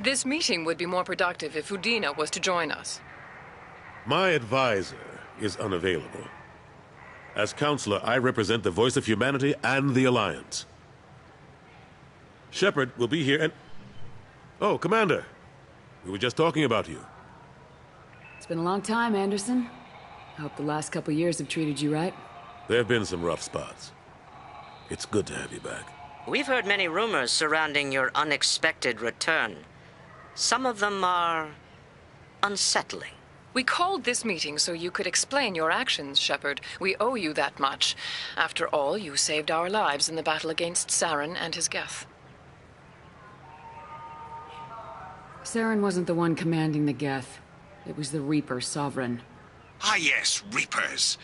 This meeting would be more productive if Udina was to join us. My advisor is unavailable. As counselor, I represent the voice of humanity and the Alliance. Shepard will be here and... Oh, Commander. We were just talking about you. It's been a long time, Anderson. I hope the last couple years have treated you right. There have been some rough spots. It's good to have you back. We've heard many rumors surrounding your unexpected return. Some of them are unsettling. We called this meeting so you could explain your actions, Shepard. We owe you that much. After all, you saved our lives in the battle against Saren and his Geth. Saren wasn't the one commanding the Geth. It was the Reaper Sovereign. Ah yes, Reapers.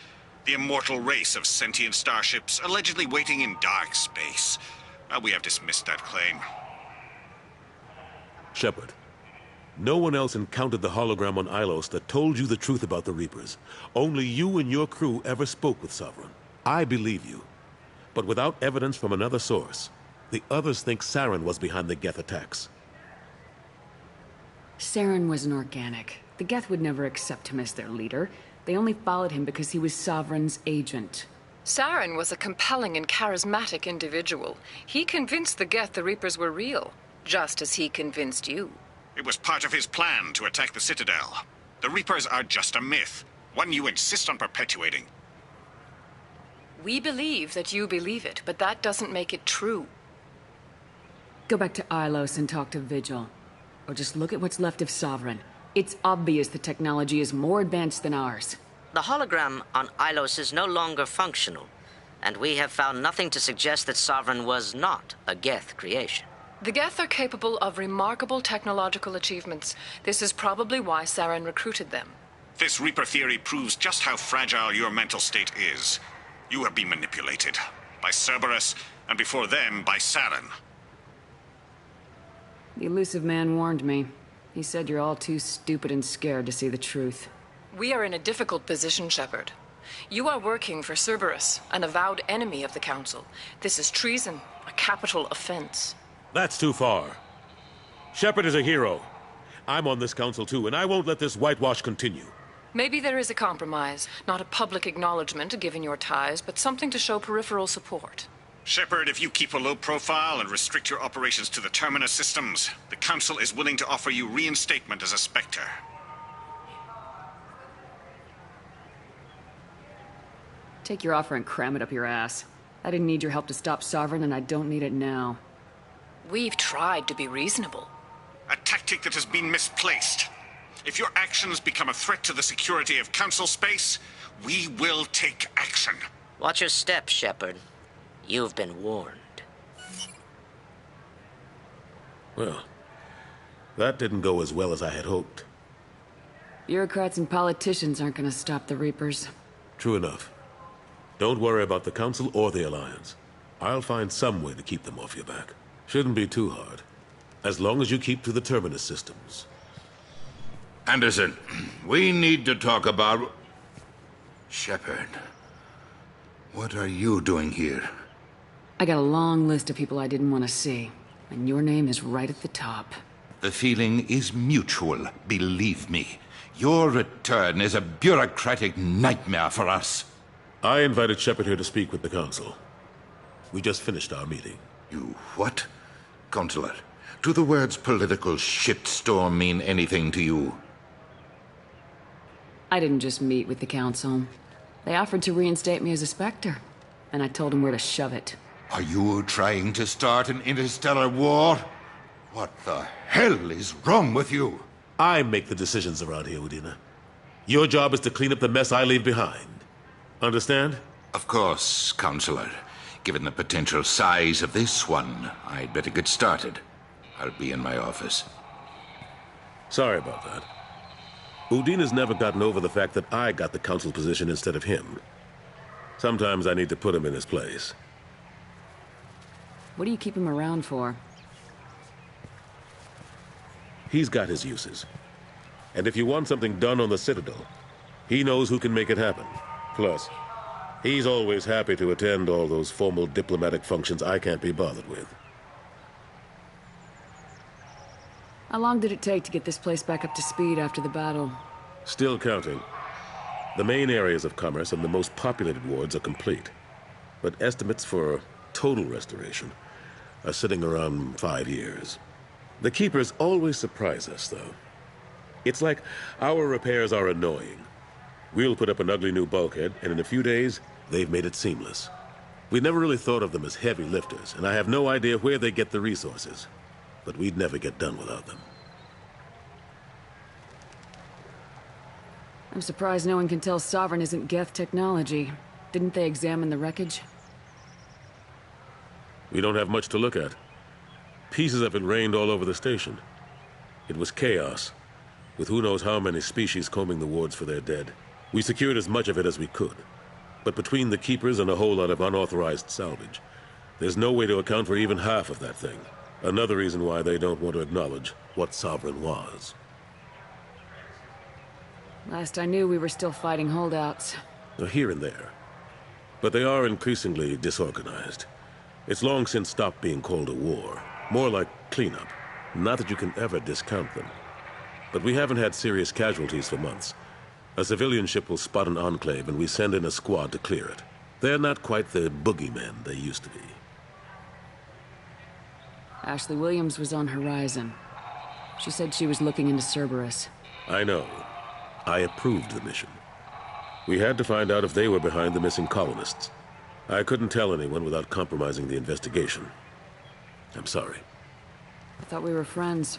The immortal race of sentient starships allegedly waiting in dark space. Well, we have dismissed that claim. Shepard, no one else encountered the hologram on Ilos that told you the truth about the Reapers. Only you and your crew ever spoke with Sovereign. I believe you. But without evidence from another source, the others think Saren was behind the Geth attacks. Saren was an organic. The Geth would never accept him as their leader. They only followed him because he was Sovereign's agent. Saren was a compelling and charismatic individual. He convinced the Geth the Reapers were real, just as he convinced you. It was part of his plan to attack the Citadel. The Reapers are just a myth, one you insist on perpetuating. We believe that you believe it, but that doesn't make it true. Go back to Ilos and talk to Vigil. Or just look at what's left of Sovereign. It's obvious the technology is more advanced than ours. The hologram on Ilos is no longer functional, and we have found nothing to suggest that Sovereign was not a Geth creation. The Geth are capable of remarkable technological achievements. This is probably why Saren recruited them. This Reaper theory proves just how fragile your mental state is. You have been manipulated. By Cerberus, and before them, by Saren. The elusive man warned me. He said you're all too stupid and scared to see the truth. We are in a difficult position, Shepard. You are working for Cerberus, an avowed enemy of the Council. This is treason, a capital offense. That's too far. Shepard is a hero. I'm on this council too, and I won't let this whitewash continue. Maybe there is a compromise. Not a public acknowledgement given your ties, but something to show peripheral support. Shepard, if you keep a low profile and restrict your operations to the Terminus systems, the Council is willing to offer you reinstatement as a Spectre. Take your offer and cram it up your ass. I didn't need your help to stop Sovereign, and I don't need it now. We've tried to be reasonable. A tactic that has been misplaced. If your actions become a threat to the security of Council space, we will take action. Watch your step, Shepard. You've been warned. Well, that didn't go as well as I had hoped. Bureaucrats and politicians aren't gonna stop the Reapers. True enough. Don't worry about the Council or the Alliance. I'll find some way to keep them off your back. Shouldn't be too hard. As long as you keep to the Terminus systems. Anderson, we need to talk about... Shepard. What are you doing here? I got a long list of people I didn't want to see, and your name is right at the top. The feeling is mutual, believe me. Your return is a bureaucratic nightmare for us. I invited Shepard here to speak with the Council. We just finished our meeting. You what? Counselor, do the words political shitstorm mean anything to you? I didn't just meet with the Council. They offered to reinstate me as a Spectre, and I told them where to shove it. Are you trying to start an interstellar war? What the hell is wrong with you? I make the decisions around here, Udina. Your job is to clean up the mess I leave behind. Understand? Of course, Counselor. Given the potential size of this one, I'd better get started. I'll be in my office. Sorry about that. Udina's never gotten over the fact that I got the Council position instead of him. Sometimes I need to put him in his place. What do you keep him around for? He's got his uses. And if you want something done on the Citadel, he knows who can make it happen. Plus, he's always happy to attend all those formal diplomatic functions I can't be bothered with. How long did it take to get this place back up to speed after the battle? Still counting. The main areas of commerce and the most populated wards are complete. But estimates for total restoration are sitting around 5 years. The Keepers always surprise us, though. It's like our repairs are annoying. We'll put up an ugly new bulkhead, and in a few days, they've made it seamless. We never really thought of them as heavy lifters, and I have no idea where they get the resources. But we'd never get done without them. I'm surprised no one can tell Sovereign isn't Geth technology. Didn't they examine the wreckage? We don't have much to look at. Pieces of it rained all over the station. It was chaos, with who knows how many species combing the wards for their dead. We secured as much of it as we could. But between the Keepers and a whole lot of unauthorized salvage, there's no way to account for even half of that thing. Another reason why they don't want to acknowledge what Sovereign was. Last I knew, we were still fighting holdouts. Here and there. But they are increasingly disorganized. It's long since stopped being called a war. More like cleanup. Not that you can ever discount them. But we haven't had serious casualties for months. A civilian ship will spot an enclave and we send in a squad to clear it. They're not quite the boogeymen they used to be. Ashley Williams was on Horizon. She said she was looking into Cerberus. I know. I approved the mission. We had to find out if they were behind the missing colonists. I couldn't tell anyone without compromising the investigation. I'm sorry. I thought we were friends.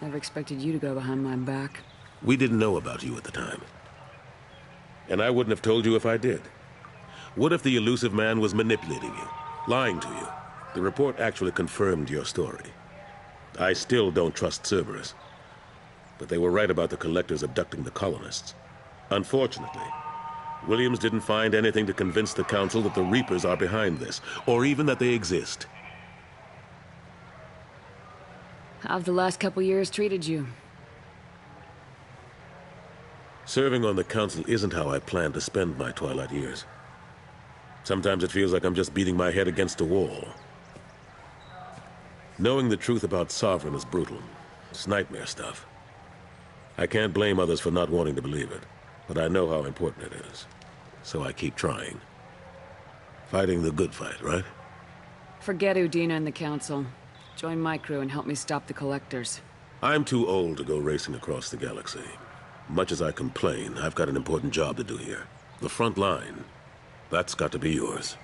Never expected you to go behind my back. We didn't know about you at the time. And I wouldn't have told you if I did. What if the elusive man was manipulating you, lying to you? The report actually confirmed your story. I still don't trust Cerberus. But they were right about the collectors abducting the colonists. Unfortunately, Williams didn't find anything to convince the Council that the Reapers are behind this, or even that they exist. How have the last couple years treated you? Serving on the Council isn't how I plan to spend my twilight years. Sometimes it feels like I'm just beating my head against a wall. Knowing the truth about Sovereign is brutal. It's nightmare stuff. I can't blame others for not wanting to believe it, but I know how important it is. So I keep trying. Fighting the good fight, right? Forget Udina and the Council. Join my crew and help me stop the Collectors. I'm too old to go racing across the galaxy. Much as I complain, I've got an important job to do here. The front line. That's got to be yours.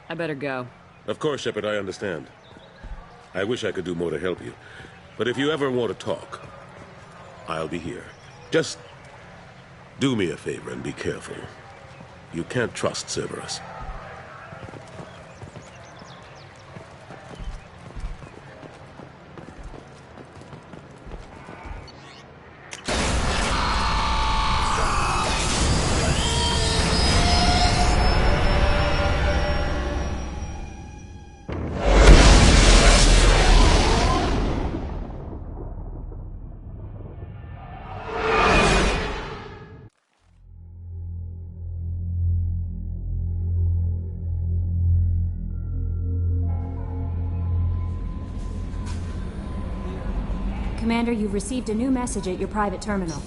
I better go. Of course, Shepard, I understand. I wish I could do more to help you. But if you ever want to talk, I'll be here. Just do me a favor and be careful. You can't trust Cerberus. Commander, you've received a new message at your private terminal.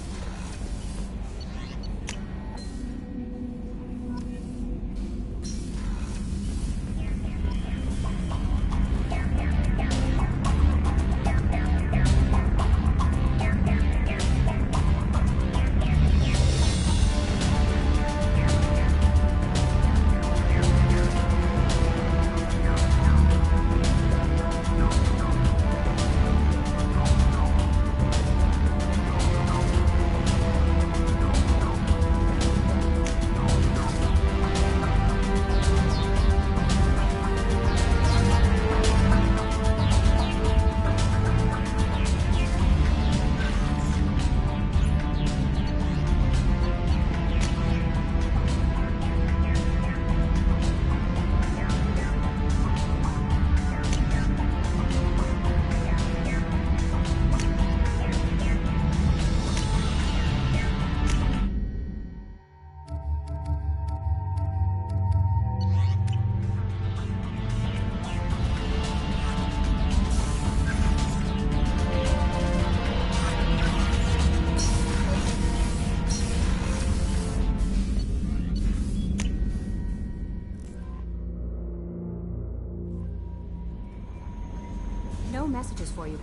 messages for you.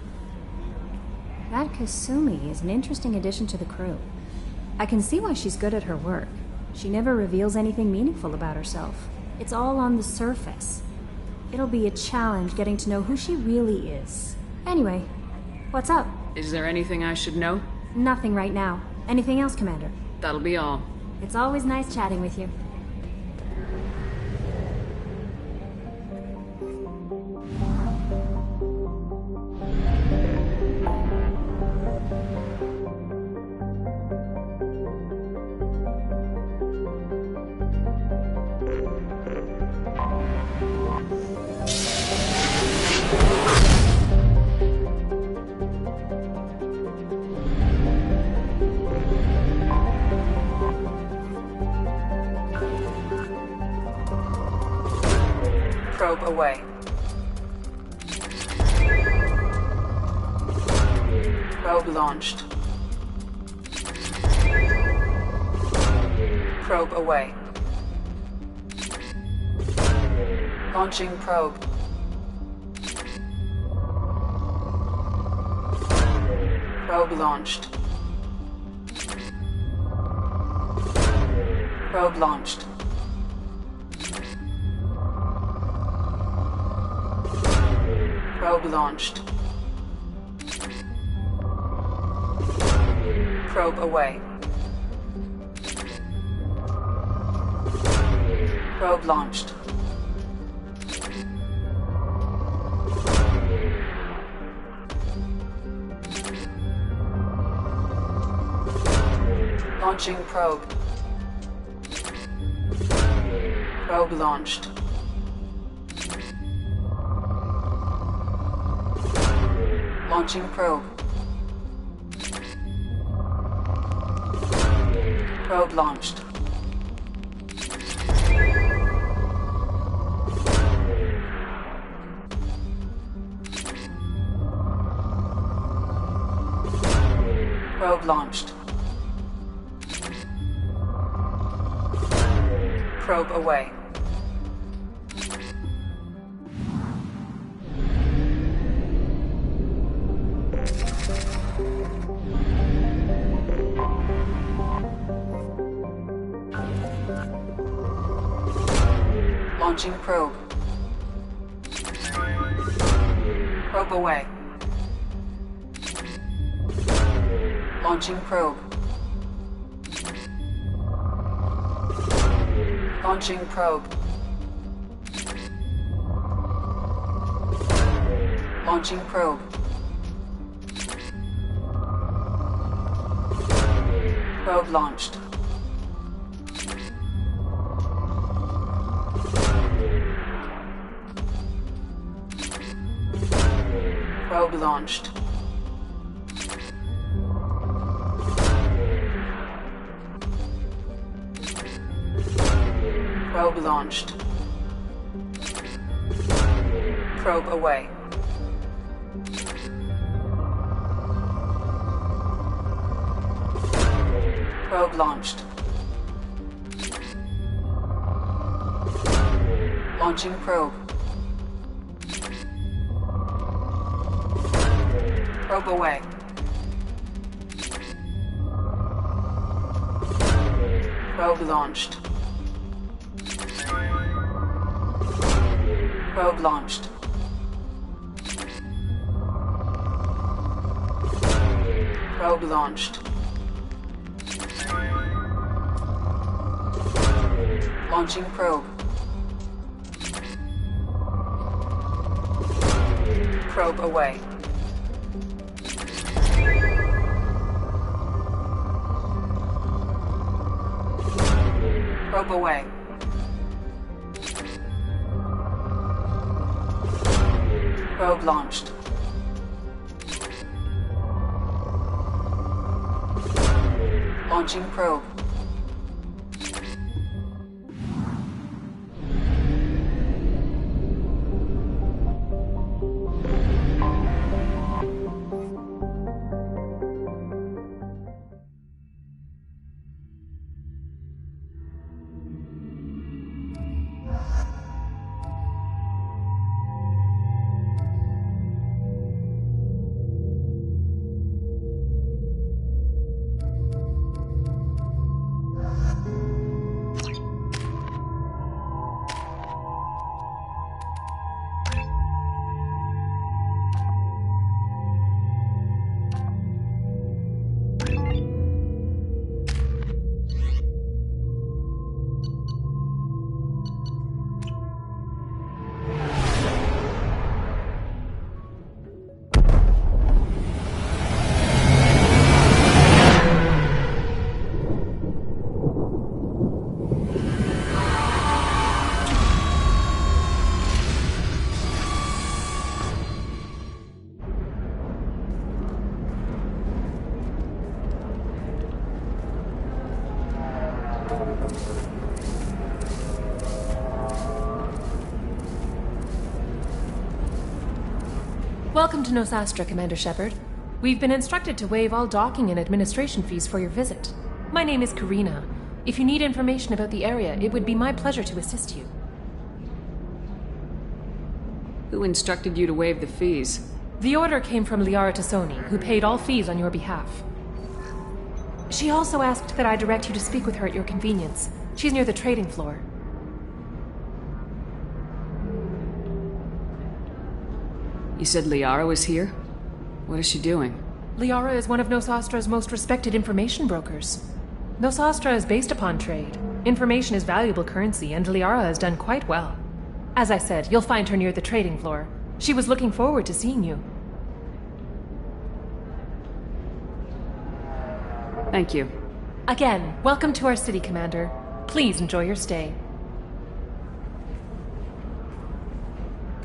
That Kasumi is an interesting addition to the crew. I can see why she's good at her work. She never reveals anything meaningful about herself. It's all on the surface. It'll be a challenge getting to know who she really is. Anyway, what's up? Is there anything I should know? Nothing right now. Anything else, Commander? That'll be all. It's always nice chatting with you. Probe away. Probe launched. Probe away. Launching probe. Probe launched. Probe launched. Probe launched. Probe away. Probe launched. Launching probe. Probe launched. Launching probe. Probe launched. Probe launched. Probe away. Launching probe. Probe away. Launching probe. Launching probe. Launching probe. Probe launched. Probe launched. Probe launched. Probe away. Probe launched. Launching probe. Probe away. Probe launched. Probe launched. Probe launched. Launching probe. Probe away. Probe away. Probe launched. Launching probe. Welcome to Nosastra, Commander Shepard. We've been instructed to waive all docking and administration fees for your visit. My name is Karina. If you need information about the area, it would be my pleasure to assist you. Who instructed you to waive the fees? The order came from Liara Tassoni, who paid all fees on your behalf. She also asked that I direct you to speak with her at your convenience. She's near the trading floor. You said Liara was here? What is she doing? Liara is one of Nosastra's most respected information brokers. Nosastra is based upon trade. Information is valuable currency, and Liara has done quite well. As I said, you'll find her near the trading floor. She was looking forward to seeing you. Thank you. Again, welcome to our city, Commander. Please enjoy your stay.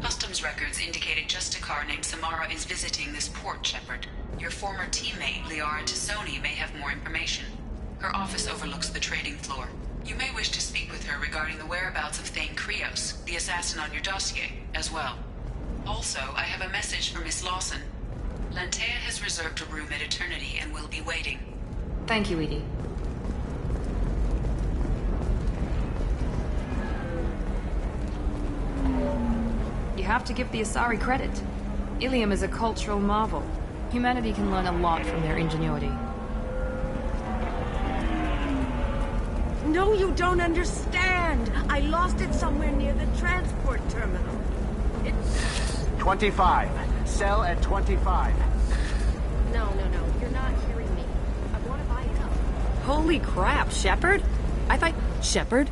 Customs records indicated just a car named Samara is visiting this port, Shepard. Your former teammate, Liara Tassoni, may have more information. Her office overlooks the trading floor. You may wish to speak with her regarding the whereabouts of Thane Krios, the assassin on your dossier, as well. Also, I have a message for Miss Lawson. Lantea has reserved a room at Eternity and will be waiting. Thank you, Edie. You have to give the Asari credit. Ilium is a cultural marvel. Humanity can learn a lot from their ingenuity. No, you don't understand. I lost it somewhere near the transport terminal. It's... 25. Sell at 25. No. You're not hearing me. I want to buy it up. Holy crap, Shepard? I thought... Shepard?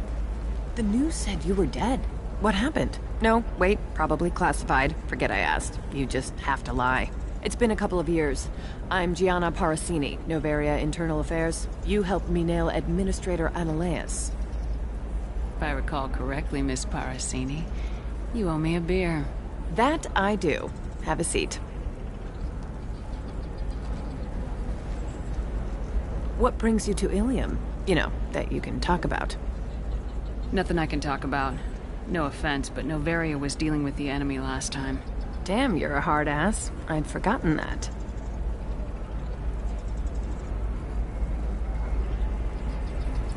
The news said you were dead. What happened? No, wait, probably classified. Forget I asked. You just have to lie. It's been a couple of years. I'm Gianna Parasini, Novaria Internal Affairs. You helped me nail Administrator Analeas. If I recall correctly, Miss Parasini, you owe me a beer. That I do. Have a seat. What brings you to Ilium? You know, that you can talk about. Nothing I can talk about. No offense, but Novaria was dealing with the enemy last time. Damn, you're a hard ass. I'd forgotten that.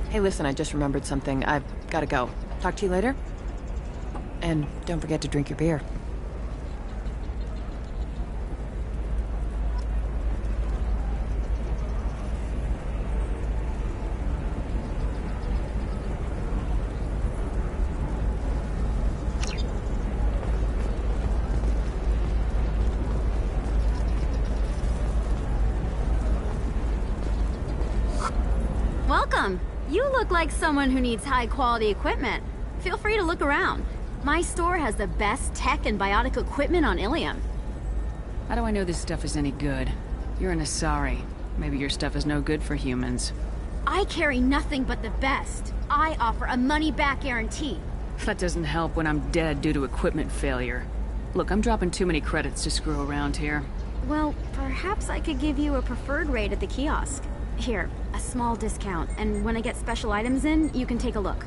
Hey, listen, I just remembered something. I've gotta go. Talk to you later? And don't forget to drink your beer. Welcome. You look like someone who needs high-quality equipment. Feel free to look around. My store has the best tech and biotic equipment on Ilium. How do I know this stuff is any good? You're an Asari. Maybe your stuff is no good for humans. I carry nothing but the best. I offer a money-back guarantee. That doesn't help when I'm dead due to equipment failure. Look, I'm dropping too many credits to screw around here. Well, perhaps I could give you a preferred rate at the kiosk. Here, a small discount, and when I get special items in, you can take a look.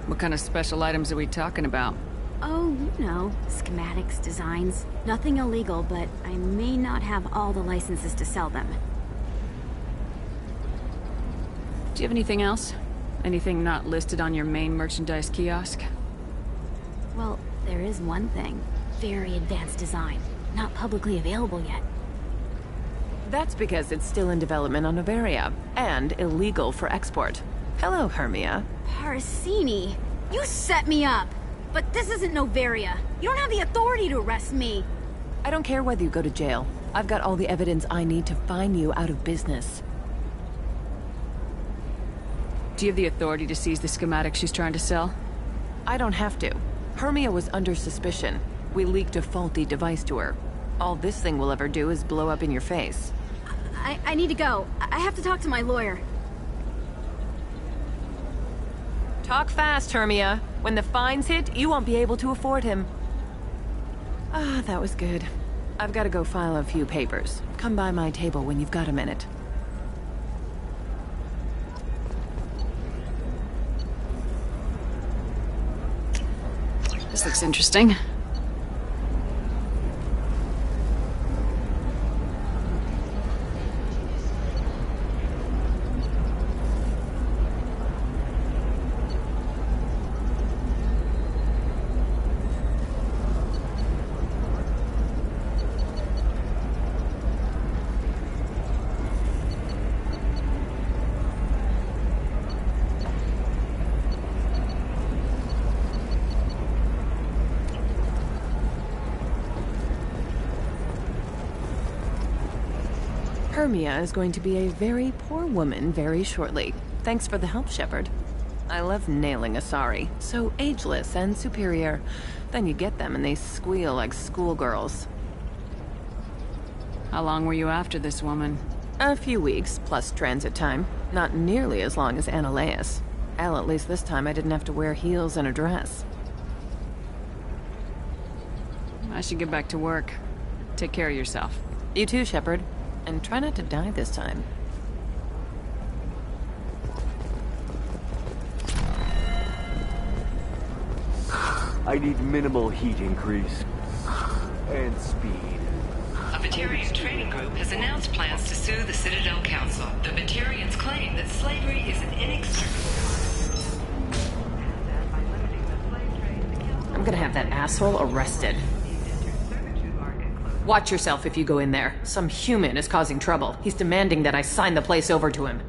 What kind of special items are we talking about? Oh, you know, schematics, designs. Nothing illegal, but I may not have all the licenses to sell them. Do you have anything else? Anything not listed on your main merchandise kiosk? Well, there is one thing. Very advanced design. Not publicly available yet. That's because it's still in development on Novaria, and illegal for export. Hello, Hermia. Parasini, you set me up! But this isn't Novaria. You don't have the authority to arrest me. I don't care whether you go to jail. I've got all the evidence I need to fine you out of business. Do you have the authority to seize the schematic she's trying to sell? I don't have to. Hermia was under suspicion. We leaked a faulty device to her. All this thing will ever do is blow up in your face. I need to go. I have to talk to my lawyer. Talk fast, Hermia. When the fines hit, you won't be able to afford him. Ah, that was good. I've got to go file a few papers. Come by my table when you've got a minute. This looks interesting. Hermia is going to be a very poor woman very shortly. Thanks for the help, Shepard. I love nailing Asari. So ageless and superior. Then you get them and they squeal like schoolgirls. How long were you after this woman? A few weeks, plus transit time. Not nearly as long as Annaleus. Hell, at least this time I didn't have to wear heels and a dress. I should get back to work. Take care of yourself. You too, Shepard. And try not to die this time. I need minimal heat increase. And speed. A Batarian training group has announced plans to sue the Citadel Council. The Batarians claim that slavery is an inextricable part. I'm gonna have that asshole arrested. Watch yourself if you go in there. Some human is causing trouble. He's demanding that I sign the place over to him.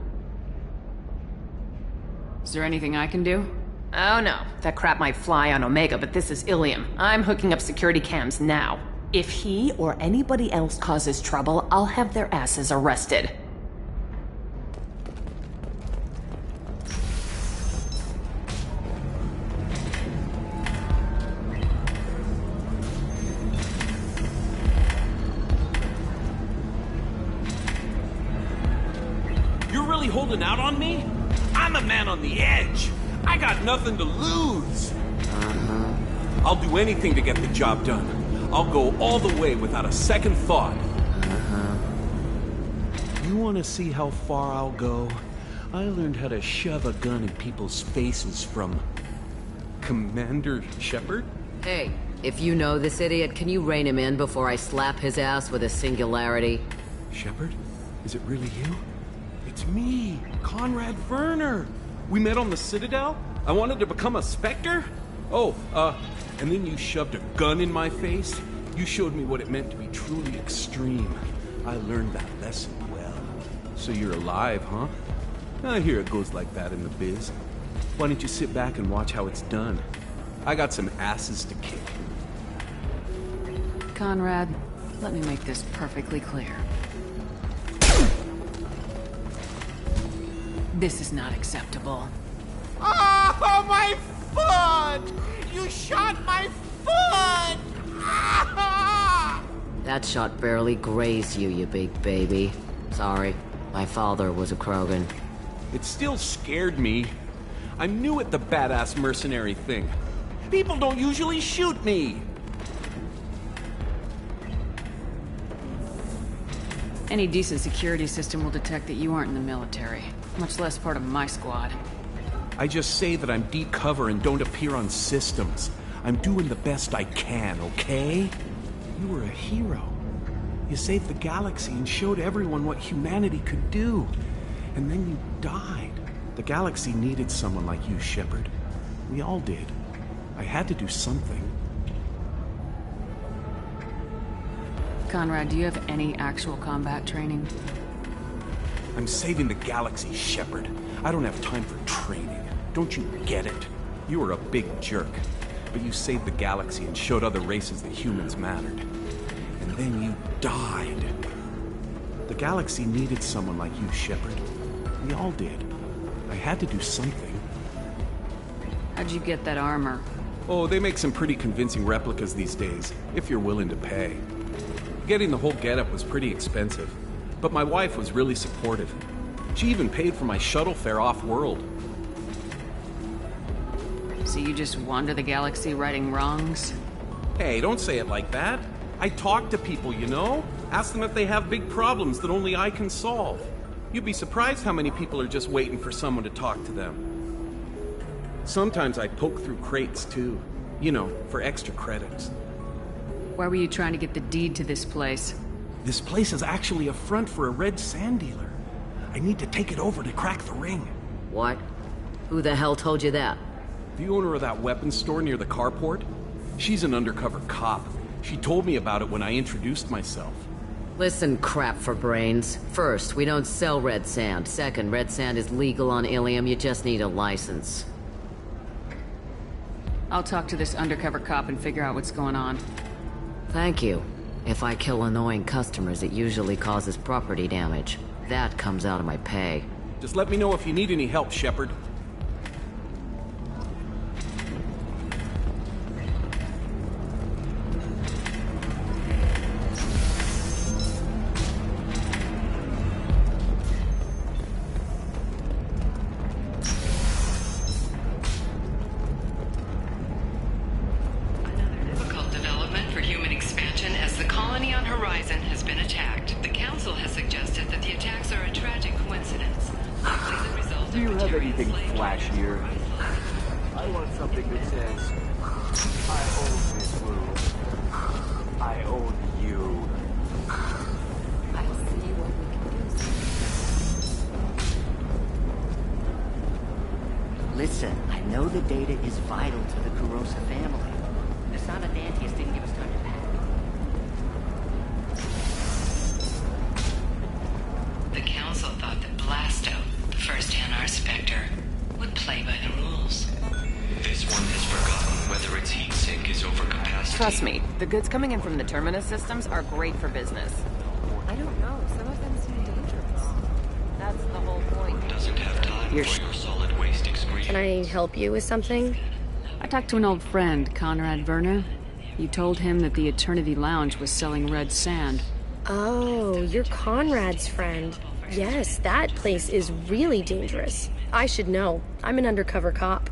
Is there anything I can do? Oh no. That crap might fly on Omega, but this is Ilium. I'm hooking up security cams now. If he or anybody else causes trouble, I'll have their asses arrested. Holding out on me? I'm a man on the edge. I got nothing to lose. I'll do anything to get the job done. I'll go all the way without a second thought. You want to see how far I'll go? I learned how to shove a gun in people's faces from Commander Shepard? Hey, if you know this idiot, can you rein him in before I slap his ass with a singularity? Shepard? Is it really you? It's me, Conrad Werner. We met on the Citadel. I wanted to become a Spectre. Oh, and then you shoved a gun in my face. You showed me what it meant to be truly extreme. I learned that lesson well. So you're alive, huh? I hear it goes like that in the biz. Why don't you sit back and watch how it's done? I got some asses to kick. Conrad, let me make this perfectly clear. This is not acceptable. Oh, my foot! You shot my foot! That shot barely grazed you, you big baby. Sorry, my father was a Krogan. It still scared me. I'm new at the badass mercenary thing. People don't usually shoot me. Any decent security system will detect that you aren't in the military. Much less part of my squad. I just say that I'm deep cover and don't appear on systems. I'm doing the best I can, okay? You were a hero. You saved the galaxy and showed everyone what humanity could do. And then you died. The galaxy needed someone like you, Shepard. We all did. I had to do something. Conrad, do you have any actual combat training? I'm saving the galaxy, Shepard. I don't have time for training. Don't you get it? You were a big jerk, but you saved the galaxy and showed other races that humans mattered. And then you died. The galaxy needed someone like you, Shepard. We all did. I had to do something. How'd you get that armor? Oh, they make some pretty convincing replicas these days, if you're willing to pay. Getting the whole getup was pretty expensive. But my wife was really supportive. She even paid for my shuttle fare off-world. So you just wander the galaxy righting wrongs? Hey, don't say it like that. I talk to people, you know? Ask them if they have big problems that only I can solve. You'd be surprised how many people are just waiting for someone to talk to them. Sometimes I poke through crates, too. You know, for extra credits. Why were you trying to get the deed to this place? This place is actually a front for a red sand dealer. I need to take it over to crack the ring. What? Who the hell told you that? The owner of that weapons store near the carport. She's an undercover cop. She told me about it when I introduced myself. Listen, crap for brains. First, we don't sell red sand. Second, red sand is legal on Ilium. You just need a license. I'll talk to this undercover cop and figure out what's going on. Thank you. If I kill annoying customers, it usually causes property damage. That comes out of my pay. Just let me know if you need any help, Shepard. Listen, I know the data is vital to the Kurosa family. The son of Dantius didn't give us time to pack. The Council thought that Blasto, the first Hanar Spectre, would play by the rules. This one has forgotten whether its heat sink is over capacity. Trust me, the goods coming in from the Terminus systems are great for business. I don't know, some of them seem dangerous. That's the whole point. Doesn't have time for your solid waste excretion. Can I help you with something? I talked to an old friend, Conrad Werner. You told him that the Eternity Lounge was selling red sand. Oh, you're Conrad's friend. Yes, that place is really dangerous. I should know. I'm an undercover cop.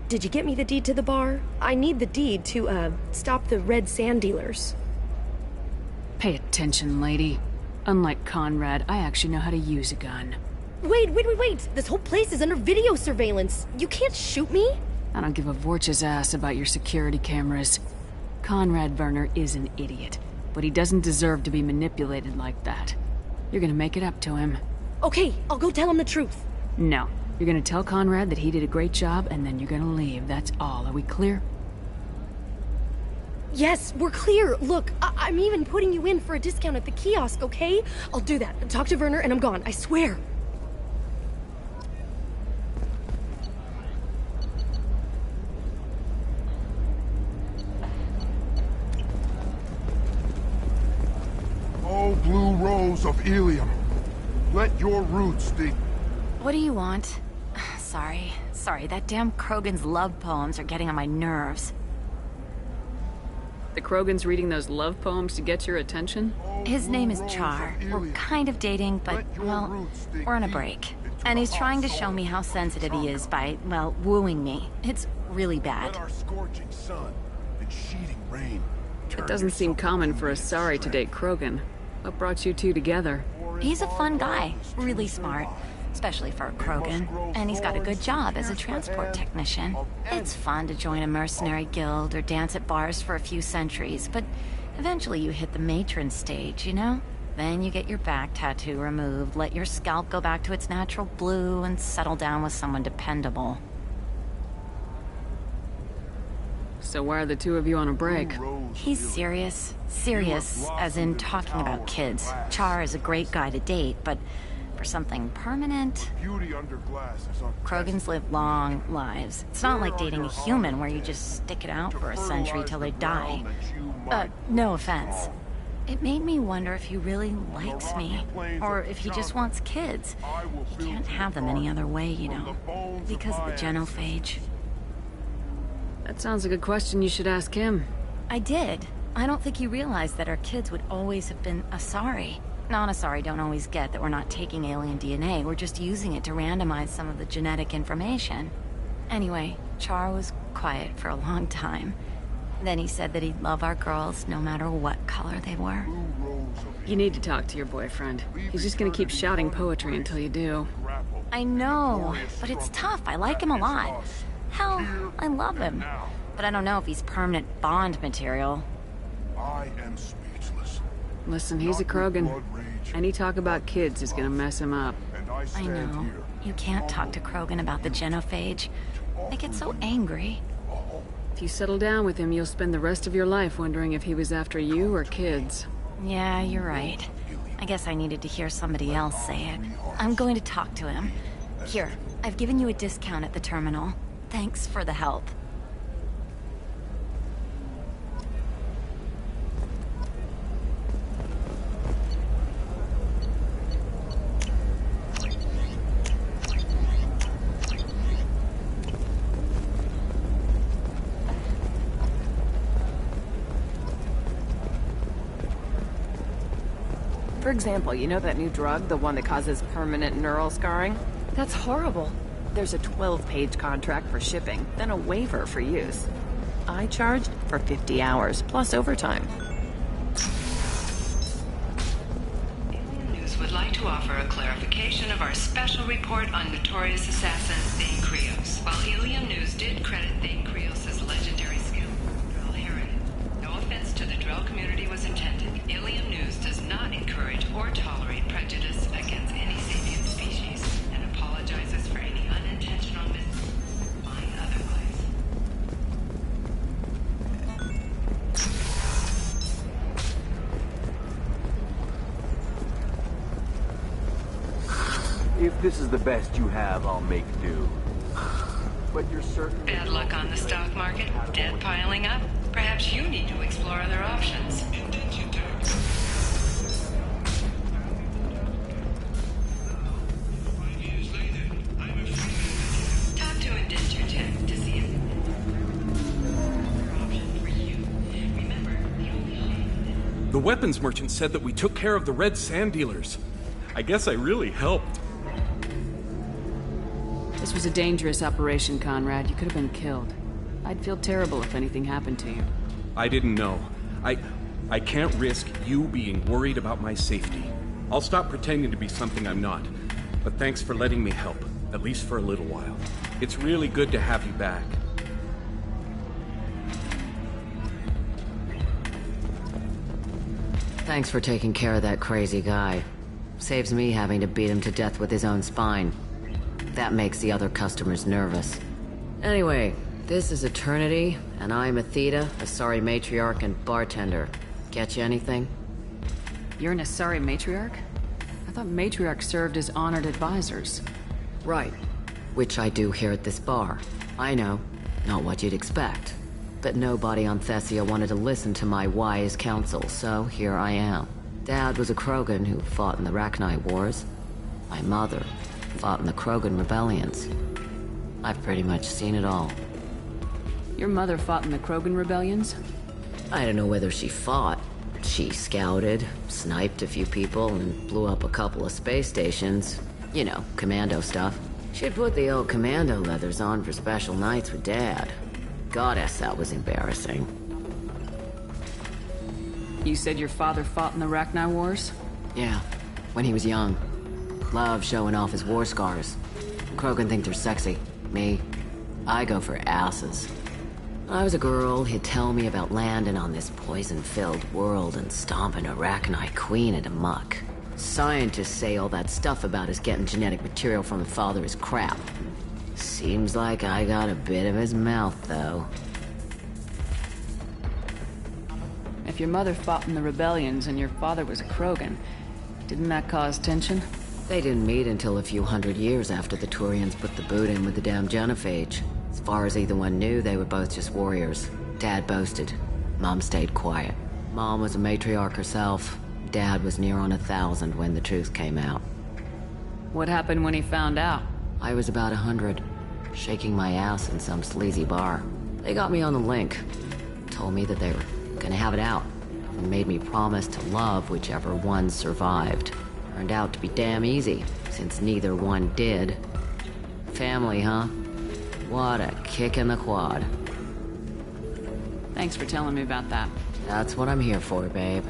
Did you get me the deed to the bar? I need the deed to, stop the red sand dealers. Pay attention, lady. Unlike Conrad, I actually know how to use a gun. Wait! This whole place is under video surveillance. You can't shoot me? I don't give a Vorch's ass about your security cameras. Conrad Werner is an idiot, but he doesn't deserve to be manipulated like that. You're gonna make it up to him. Okay, I'll go tell him the truth. No. You're gonna tell Conrad that he did a great job, and then you're gonna leave. That's all. Are we clear? Yes, we're clear. Look, I'm even putting you in for a discount at the kiosk, okay? I'll do that. Talk to Werner and I'm gone, I swear. Oh, blue rose of Ilium, let your roots deep. What do you want? Sorry, that damn Krogan's love poems are getting on my nerves. The Krogan's reading those love poems to get your attention? His name is Char. We're kind of dating, but, well, we're on a break. And he's trying to show me how sensitive he is by, well, wooing me. It's really bad. It doesn't seem common for a Asari to date Krogan. What brought you two together? He's a fun guy, really smart, especially for a Krogan. And he's got a good job as a transport technician. It's fun to join a mercenary guild or dance at bars for a few centuries, but eventually you hit the matron stage, you know? Then you get your back tattoo removed, let your scalp go back to its natural blue, and settle down with someone dependable. So why are the two of you on a break? He's serious. Serious, as in talking about kids. Char is a great guy to date, but for something permanent... Krogans live long lives. It's not like dating a human where you just stick it out for a century till they die. No offense. It made me wonder if he really likes me, or if he just wants kids. He can't have them any other way, you know, because of the genophage. That sounds like a question you should ask him. I did. I don't think he realized that our kids would always have been Asari. Non-Asari don't always get that we're not taking alien DNA, we're just using it to randomize some of the genetic information. Anyway, Char was quiet for a long time. Then he said that he'd love our girls no matter what color they were. You need to talk to your boyfriend. He's just gonna keep shouting poetry until you do. I know, but it's tough. I like him a lot. Hell, I love him. but I don't know if he's permanent Bond material. I am speechless. Listen, he's a Krogan. Any talk about kids is gonna mess him up. I know. You can't talk to Krogan about the genophage. They get so angry. If you settle down with him, you'll spend the rest of your life wondering if he was after you or kids. Yeah, you're right. I guess I needed to hear somebody else say it. I'm going to talk to him. Here, I've given you a discount at the terminal. Thanks for the help. For example, you know that new drug, the one that causes permanent neural scarring? That's horrible. There's a 12-page contract for shipping, then a waiver for use. I charged for 50 hours, plus overtime. Alien News would like to offer a clarification of our special report on notorious assassin Thane Krios. While Alien News did credit Thane Krios' legendary skill, Drell Heron, no offense to the Drell community was intended. Alien News does not encourage or tolerate prejudice against any sapient species and apologizes for any unintentional mislying otherwise. If this is the best you have, I'll make do. But you're certain... Bad luck on the stock market? Debt piling up? Perhaps you need to explore other options. Talk to Indenture Tech to see if option for you. Remember, the only The weapons merchant said that we took care of the red sand dealers. I guess I really helped. This was a dangerous operation, Conrad. You could have been killed. I'd feel terrible if anything happened to you. I didn't know. I can't risk you being worried about my safety. I'll stop pretending to be something I'm not. But thanks for letting me help, at least for a little while. It's really good to have you back. Thanks for taking care of that crazy guy. Saves me having to beat him to death with his own spine. That makes the other customers nervous. Anyway, this is Eternity, and I'm Athena, Asari matriarch and bartender. Get you anything? You're an Asari matriarch? I thought matriarchs served as honored advisors. Right. Which I do here at this bar. I know. Not what you'd expect. But nobody on Thessia wanted to listen to my wise counsel, so here I am. Dad was a Krogan who fought in the Rachni Wars. My mother fought in the Krogan rebellions. I've pretty much seen it all. Your mother fought in the Krogan rebellions? I don't know whether she fought. She scouted, sniped a few people, and blew up a couple of space stations. You know, commando stuff. She'd put the old commando leathers on for special nights with Dad. Goddess, that was embarrassing. You said your father fought in the Rachni Wars? Yeah, when he was young. Loved showing off his war scars. Krogan think they're sexy. Me, I go for asses. When I was a girl, he'd tell me about landing on this poison-filled world and stomping a Rachni queen into muck. Scientists say all that stuff about us getting genetic material from the father is crap. Seems like I got a bit of his mouth, though. If your mother fought in the rebellions and your father was a Krogan, didn't that cause tension? They didn't meet until a few hundred years after the Turians put the boot in with the damn genophage. As far as either one knew, they were both just warriors. Dad boasted. Mom stayed quiet. Mom was a matriarch herself. Dad was near on 1,000 when the truth came out. What happened when he found out? I was about 100, shaking my ass in some sleazy bar. They got me on the link. Told me that they were gonna have it out, and made me promise to love whichever one survived. Turned out to be damn easy, since neither one did. Family, huh? What a kick in the quad. Thanks for telling me about that. That's what I'm here for, babe.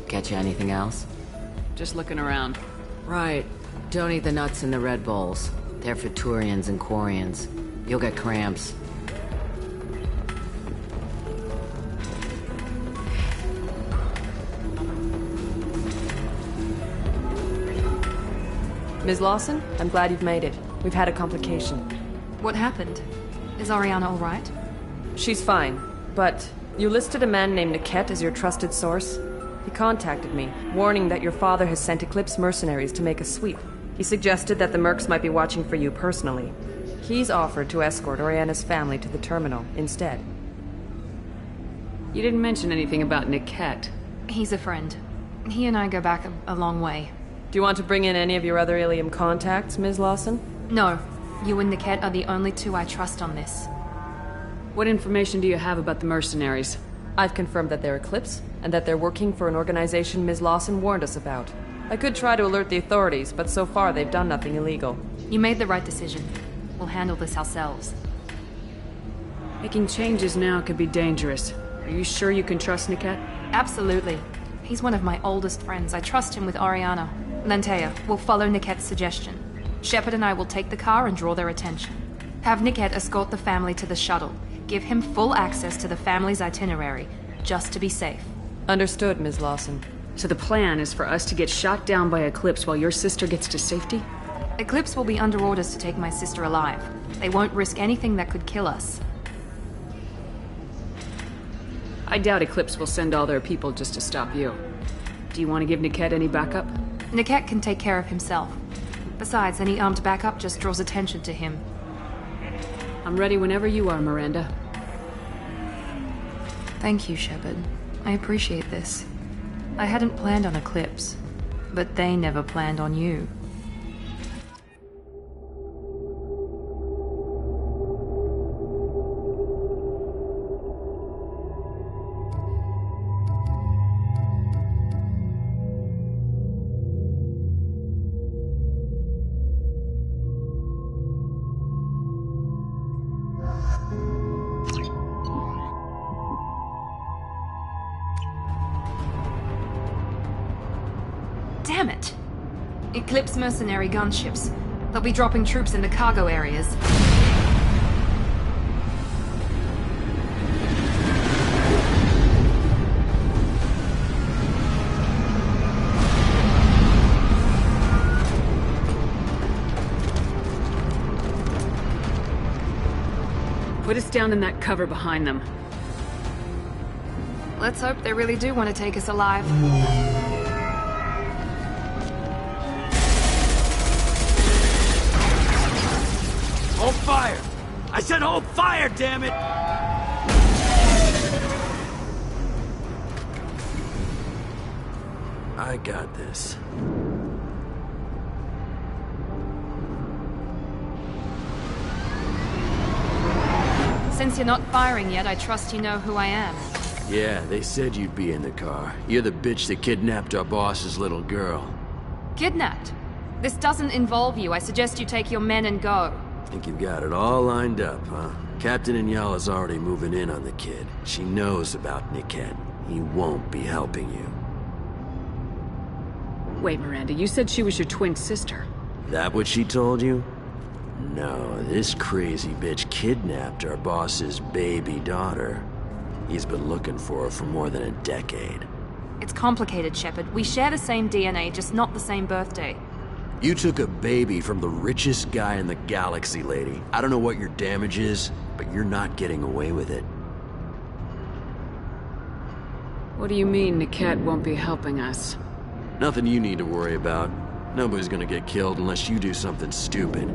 Get you anything else? Just looking around. Right. Don't eat the nuts in the Red Bowls. They're for Turians and Quarians. You'll get cramps. Ms. Lawson, I'm glad you've made it. We've had a complication. What happened? Is Ariana all right? She's fine, but you listed a man named Niket as your trusted source. He contacted me, warning that your father has sent Eclipse mercenaries to make a sweep. He suggested that the Mercs might be watching for you personally. He's offered to escort Oriana's family to the terminal instead. You didn't mention anything about Niket. He's a friend. He and I go back a long way. Do you want to bring in any of your other Ilium contacts, Ms. Lawson? No. You and Niket are the only two I trust on this. What information do you have about the mercenaries? I've confirmed that they're Eclipse, and that they're working for an organization Ms. Lawson warned us about. I could try to alert the authorities, but so far they've done nothing illegal. You made the right decision. We'll handle this ourselves. Making changes now could be dangerous. Are you sure you can trust Niket? Absolutely. He's one of my oldest friends. I trust him with Ariana. Lantea, we'll follow Niket's suggestion. Shepard and I will take the car and draw their attention. Have Niket escort the family to the shuttle. Give him full access to the family's itinerary, just to be safe. Understood, Ms. Lawson. So the plan is for us to get shot down by Eclipse while your sister gets to safety? Eclipse will be under orders to take my sister alive. They won't risk anything that could kill us. I doubt Eclipse will send all their people just to stop you. Do you want to give Niket any backup? Niket can take care of himself. Besides, any armed backup just draws attention to him. I'm ready whenever you are, Miranda. Thank you, Shepard. I appreciate this. I hadn't planned on Eclipse, but they never planned on you. Damn it! Eclipse mercenary gunships. They'll be dropping troops in the cargo areas. Put us down in that cover behind them. Let's hope they really do want to take us alive. Hold fire! I said hold fire, damn it! I got this. Since you're not firing yet, I trust you know who I am. Yeah, they said you'd be in the car. You're the bitch that kidnapped our boss's little girl. Kidnapped? This doesn't involve you. I suggest you take your men and go. Think you've got it all lined up, huh? Captain Inyala's already moving in on the kid. She knows about Niket. He won't be helping you. Wait, Miranda, you said she was your twin sister. That what she told you? No, this crazy bitch kidnapped our boss's baby daughter. He's been looking for her for more than a decade. It's complicated, Shepard. We share the same DNA, just not the same birthday. You took a baby from the richest guy in the galaxy, lady. I don't know what your damage is, but you're not getting away with it. What do you mean Niket won't be helping us? Nothing you need to worry about. Nobody's gonna get killed unless you do something stupid.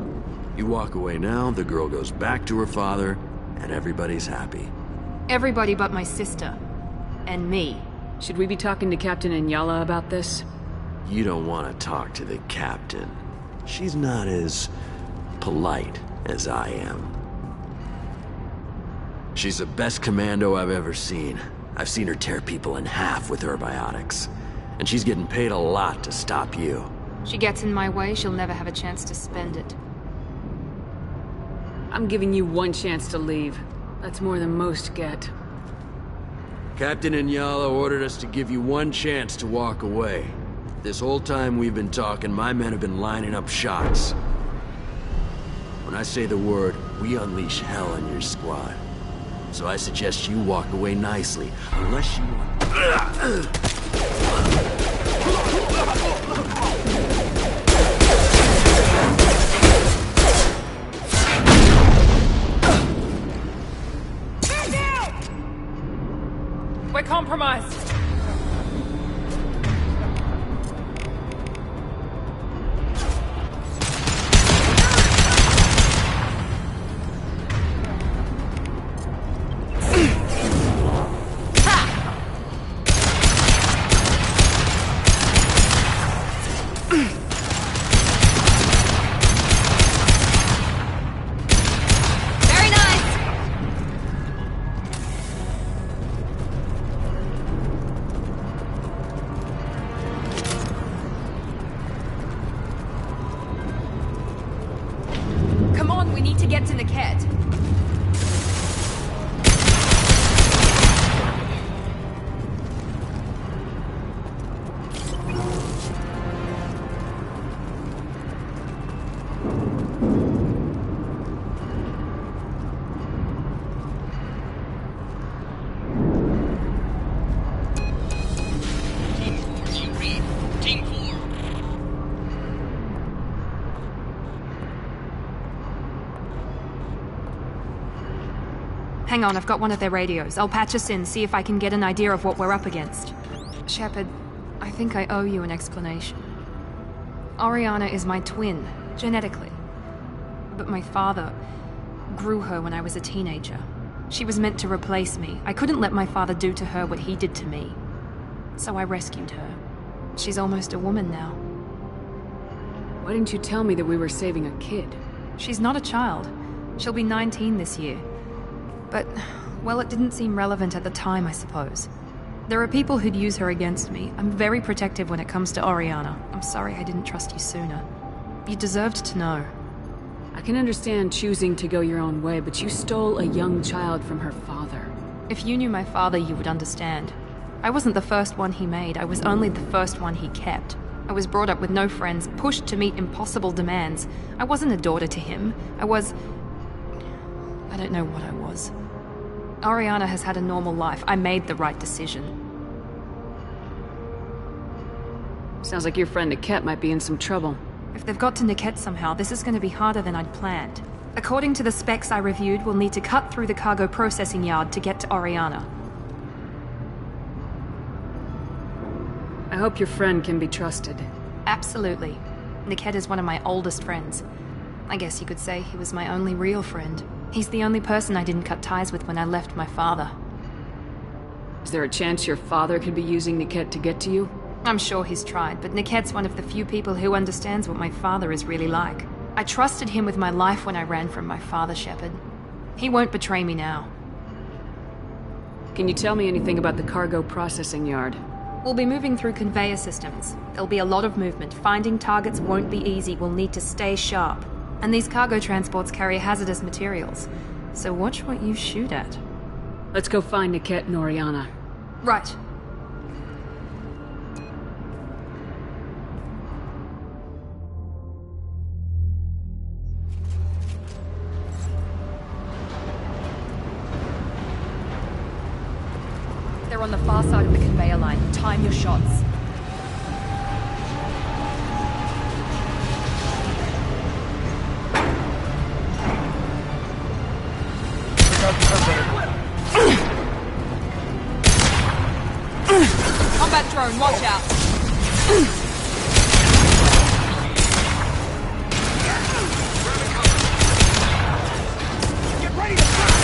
You walk away now, the girl goes back to her father, and everybody's happy. Everybody but my sister. And me. Should we be talking to Captain Inyala about this? You don't want to talk to the captain. She's not as polite as I am. She's the best commando I've ever seen. I've seen her tear people in half with her biotics. And she's getting paid a lot to stop you. She gets in my way, she'll never have a chance to spend it. I'm giving you one chance to leave. That's more than most get. Captain Inyala ordered us to give you one chance to walk away. This whole time we've been talking, my men have been lining up shots. When I say the word, we unleash hell on your squad. So I suggest you walk away nicely, unless you... compromised. We need to get to Niket. Hang on, I've got one of their radios. I'll patch us in, see if I can get an idea of what we're up against. Shepard, I think I owe you an explanation. Oriana is my twin, genetically. But my father grew her when I was a teenager. She was meant to replace me. I couldn't let my father do to her what he did to me. So I rescued her. She's almost a woman now. Why didn't you tell me that we were saving a kid? She's not a child. She'll be 19 this year. But, well, it didn't seem relevant at the time, I suppose. There are people who'd use her against me. I'm very protective when it comes to Oriana. I'm sorry I didn't trust you sooner. You deserved to know. I can understand choosing to go your own way, but you stole a young child from her father. If you knew my father, you would understand. I wasn't the first one he made. I was only the first one he kept. I was brought up with no friends, pushed to meet impossible demands. I wasn't a daughter to him. I don't know what I was. Oriana has had a normal life. I made the right decision. Sounds like your friend Niket might be in some trouble. If they've got to Niket somehow, this is going to be harder than I'd planned. According to the specs I reviewed, we'll need to cut through the cargo processing yard to get to Oriana. I hope your friend can be trusted. Absolutely. Niket is one of my oldest friends. I guess you could say he was my only real friend. He's the only person I didn't cut ties with when I left my father. Is there a chance your father could be using Niket to get to you? I'm sure he's tried, but Niket's one of the few people who understands what my father is really like. I trusted him with my life when I ran from my father, Shepard. He won't betray me now. Can you tell me anything about the cargo processing yard? We'll be moving through conveyor systems. There'll be a lot of movement. Finding targets won't be easy. We'll need to stay sharp. And these cargo transports carry hazardous materials. So watch what you shoot at. Let's go find Niket and Oriana. Right. They're on the far side of the conveyor line. Time your shots. Combat drone, watch out! Get ready to fire!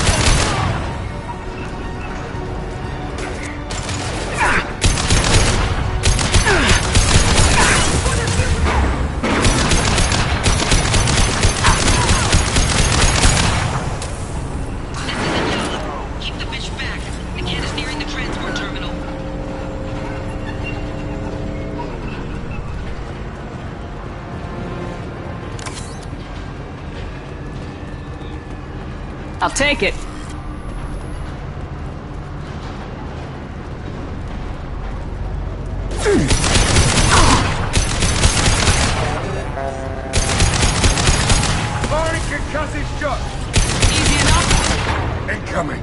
I'll take it. Firing concussive shot. Easy enough. Incoming.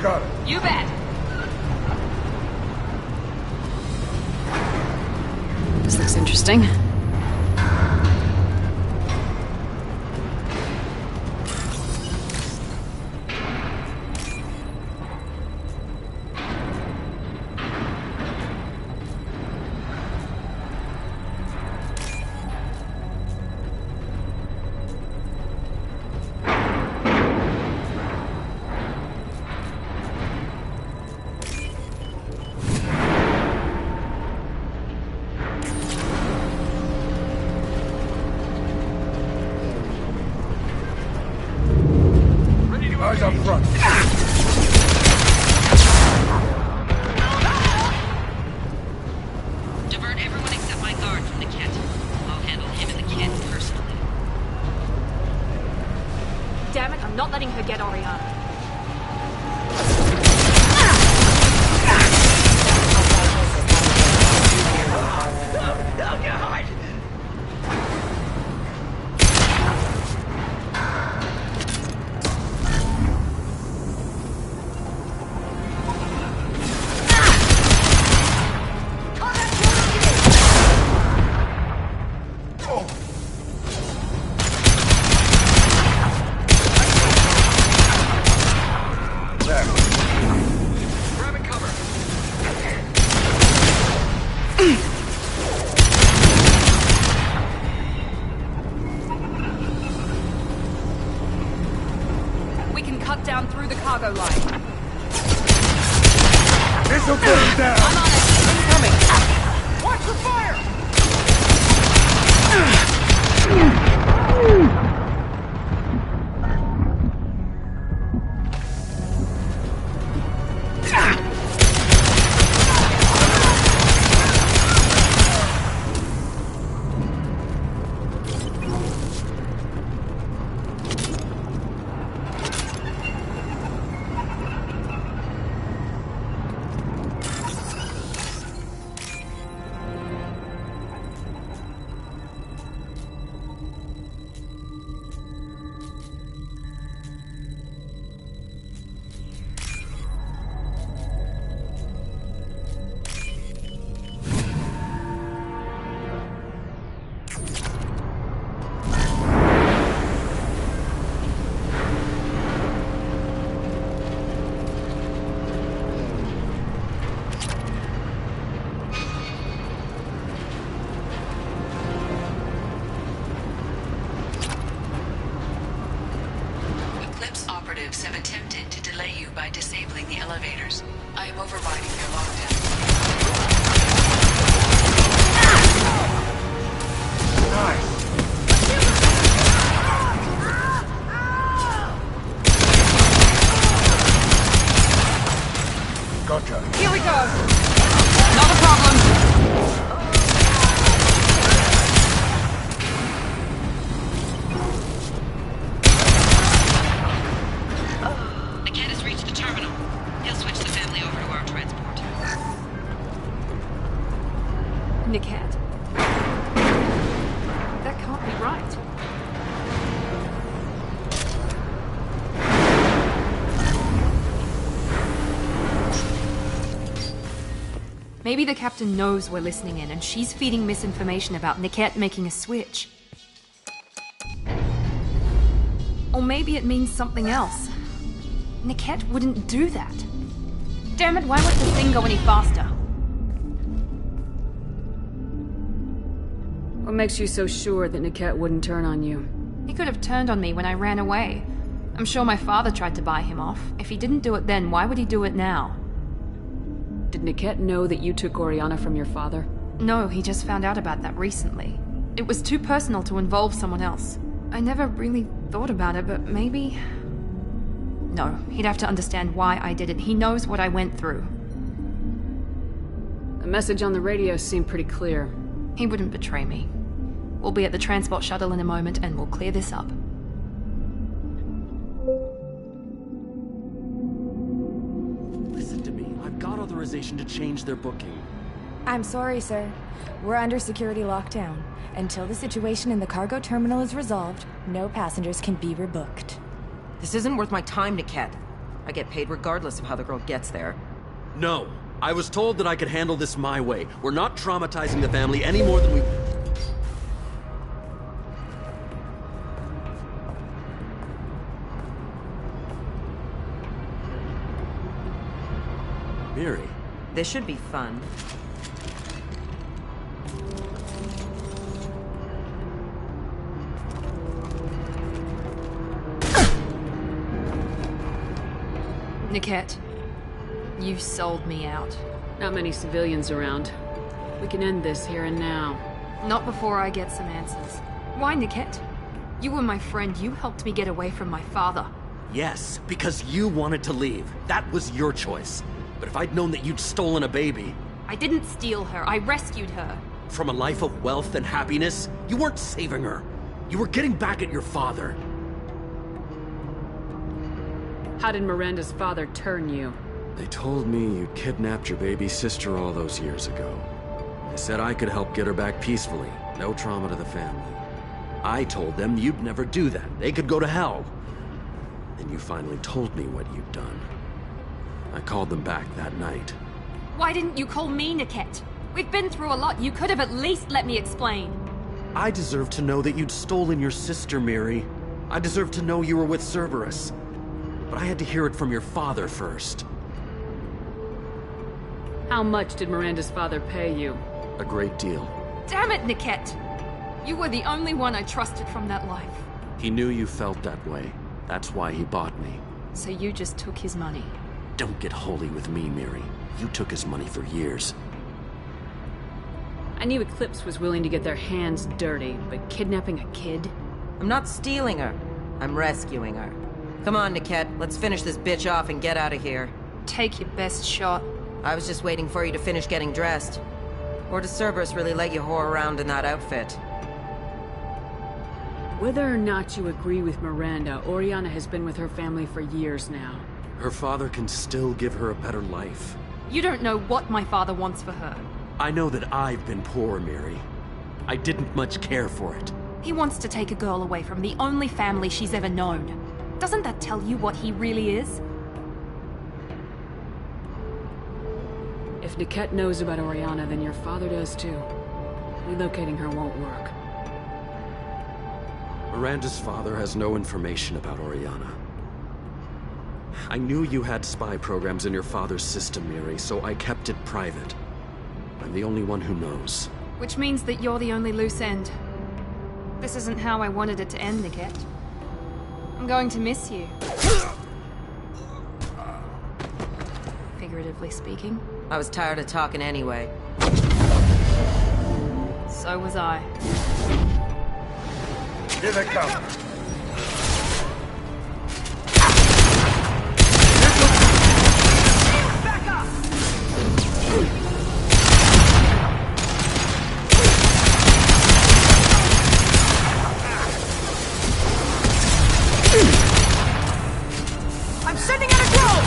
Got it. You bet. This looks interesting. Eyes up front. Divert everyone except my guard from the kit. I'll handle him and the kid personally. Damn it, I'm not letting her get Oriana. Don't get hard! We can cut down through the cargo line. This'll put him down! I'm on it. Incoming. Watch the fire! Operatives have attempted to delay you by disabling the elevators. I am overriding their lockdown. Gotcha. Here we go. Not a problem. Nickhead. That can't be right. Maybe the captain knows we're listening in and she's feeding misinformation about Nickette making a switch. Or maybe it means something else. Nickette wouldn't do that. Damn it, why won't the thing go any faster? What makes you so sure that Nickette wouldn't turn on you? He could have turned on me when I ran away. I'm sure my father tried to buy him off. If he didn't do it then, why would he do it now? Did Nickette know that you took Oriana from your father? No, he just found out about that recently. It was too personal to involve someone else. I never really thought about it, but maybe... No, he'd have to understand why I did it. He knows what I went through. The message on the radio seemed pretty clear. He wouldn't betray me. We'll be at the transport shuttle in a moment and we'll clear this up. Listen to me. I've got authorization to change their booking. I'm sorry, sir. We're under security lockdown. Until the situation in the cargo terminal is resolved, no passengers can be rebooked. This isn't worth my time, Nickette. I get paid regardless of how the girl gets there. No. I was told that I could handle this my way. We're not traumatizing the family any more than we... Miri. This should be fun. Niket, you sold me out. Not many civilians around. We can end this here and now. Not before I get some answers. Why, Niket? You were my friend. You helped me get away from my father. Yes, because you wanted to leave. That was your choice. But if I'd known that you'd stolen a baby... I didn't steal her. I rescued her. From a life of wealth and happiness, you weren't saving her. You were getting back at your father. How did Miranda's father turn you? They told me you kidnapped your baby sister all those years ago. They said I could help get her back peacefully. No trauma to the family. I told them you'd never do that. They could go to hell. Then you finally told me what you'd done. I called them back that night. Why didn't you call me, Niket? We've been through a lot. You could have at least let me explain. I deserve to know that you'd stolen your sister, Miri. I deserve to know you were with Cerberus. But I had to hear it from your father first. How much did Miranda's father pay you? A great deal. Damn it, Niket! You were the only one I trusted from that life. He knew you felt that way. That's why he bought me. So you just took his money? Don't get holy with me, Miri. You took his money for years. I knew Eclipse was willing to get their hands dirty, but kidnapping a kid? I'm not stealing her. I'm rescuing her. Come on, Niket. Let's finish this bitch off and get out of here. Take your best shot. I was just waiting for you to finish getting dressed. Or does Cerberus really let you whore around in that outfit? Whether or not you agree with Miranda, Oriana has been with her family for years now. Her father can still give her a better life. You don't know what my father wants for her. I know that I've been poor, Miri. I didn't much care for it. He wants to take a girl away from the only family she's ever known. Doesn't that tell you what he really is? If Niket knows about Oriana, then your father does too. Relocating her won't work. Miranda's father has no information about Oriana. I knew you had spy programs in your father's system, Miri, so I kept it private. I'm the only one who knows. Which means that you're the only loose end. This isn't how I wanted it to end, Niket. I'm going to miss you. Figuratively speaking. I was tired of talking anyway. So was I. Here they come. Back up! I'm sending out a drone!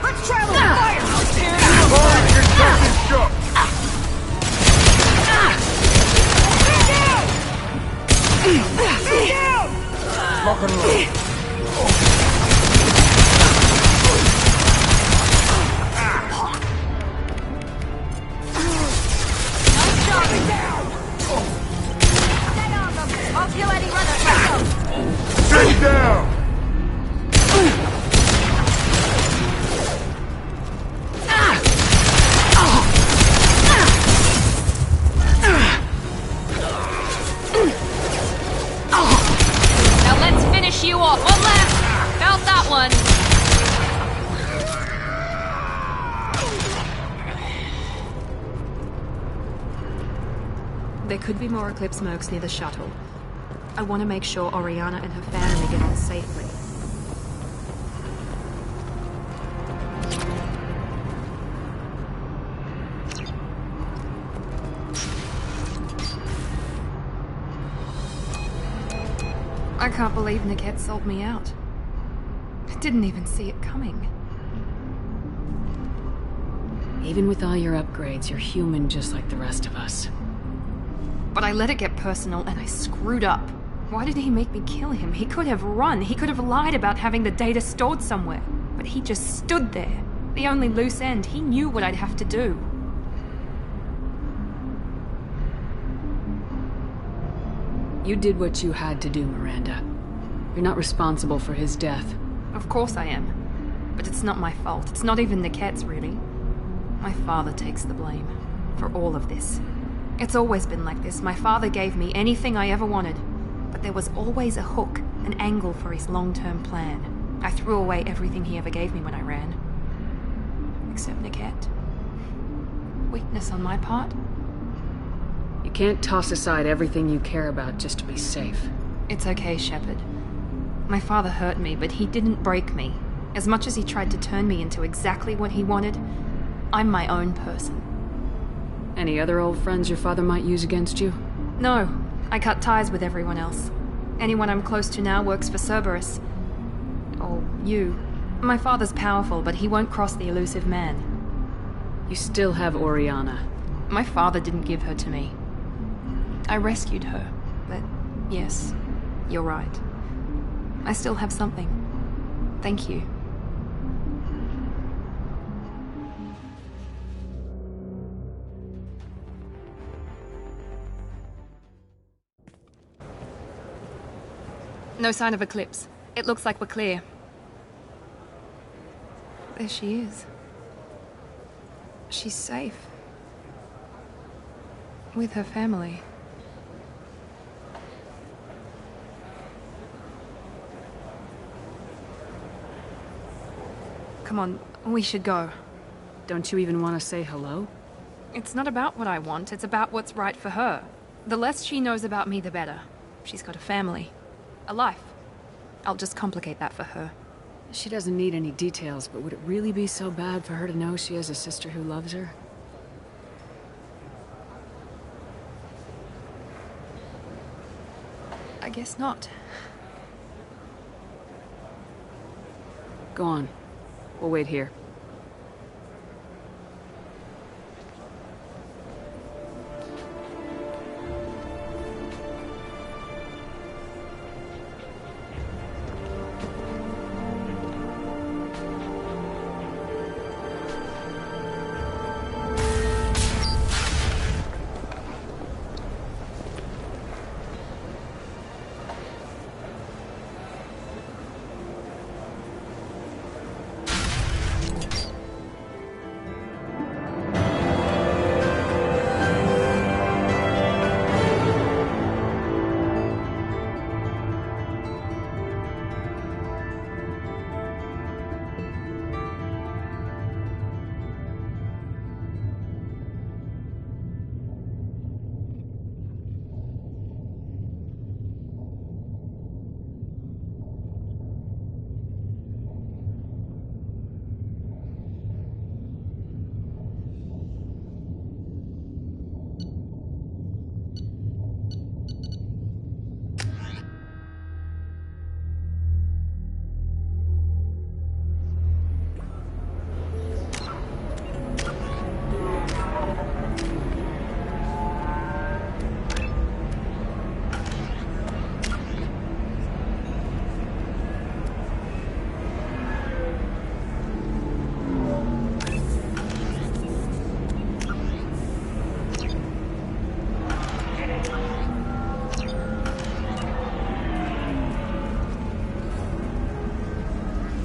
Let's travel with fire! I'll kill any runners myself! Stay down! Now let's finish you off. One last! Felt that one! There could be more Eclipse mercs near the shuttle. I want to make sure Oriana and her family get on safely. I can't believe Niket sold me out. I didn't even see it coming. Even with all your upgrades, you're human just like the rest of us. But I let it get personal and I screwed up. Why did he make me kill him? He could have run. He could have lied about having the data stored somewhere. But he just stood there. The only loose end. He knew what I'd have to do. You did what you had to do, Miranda. You're not responsible for his death. Of course I am. But it's not my fault. It's not even Niquette's, really. My father takes the blame for all of this. It's always been like this. My father gave me anything I ever wanted. But there was always a hook, an angle for his long-term plan. I threw away everything he ever gave me when I ran. Except Niquette. Weakness on my part? You can't toss aside everything you care about just to be safe. It's okay, Shepard. My father hurt me, but he didn't break me. As much as he tried to turn me into exactly what he wanted, I'm my own person. Any other old friends your father might use against you? No. I cut ties with everyone else. Anyone I'm close to now works for Cerberus. Or you. My father's powerful, but he won't cross the elusive man. You still have Oriana. My father didn't give her to me. I rescued her, but yes, you're right. I still have something. Thank you. No sign of Eclipse. It looks like we're clear. There she is. She's safe. With her family. Come on, we should go. Don't you even want to say hello? It's not about what I want, it's about what's right for her. The less she knows about me, the better. She's got a family. A life. I'll just complicate that for her. She doesn't need any details, but would it really be so bad for her to know she has a sister who loves her? I guess not. Go on. We'll wait here.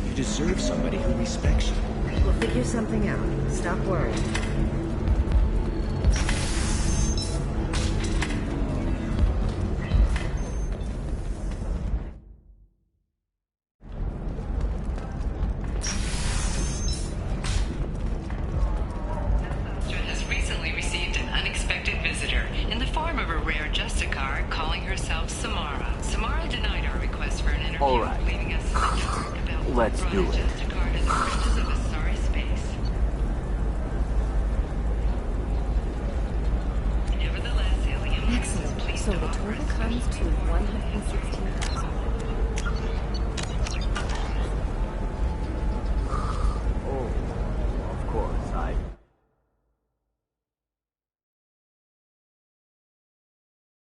You deserve somebody who respects you. We'll figure something out. Stop worrying. Has recently received an unexpected visitor in the form of a rare Justicar calling herself Samara. Samara denied our request for an interview, All right. leaving us about Let's do it. Justicar to the fringes of a sorry space. Nevertheless, Ilium, Excellent. So the total comes to 116,000. Oh, of course,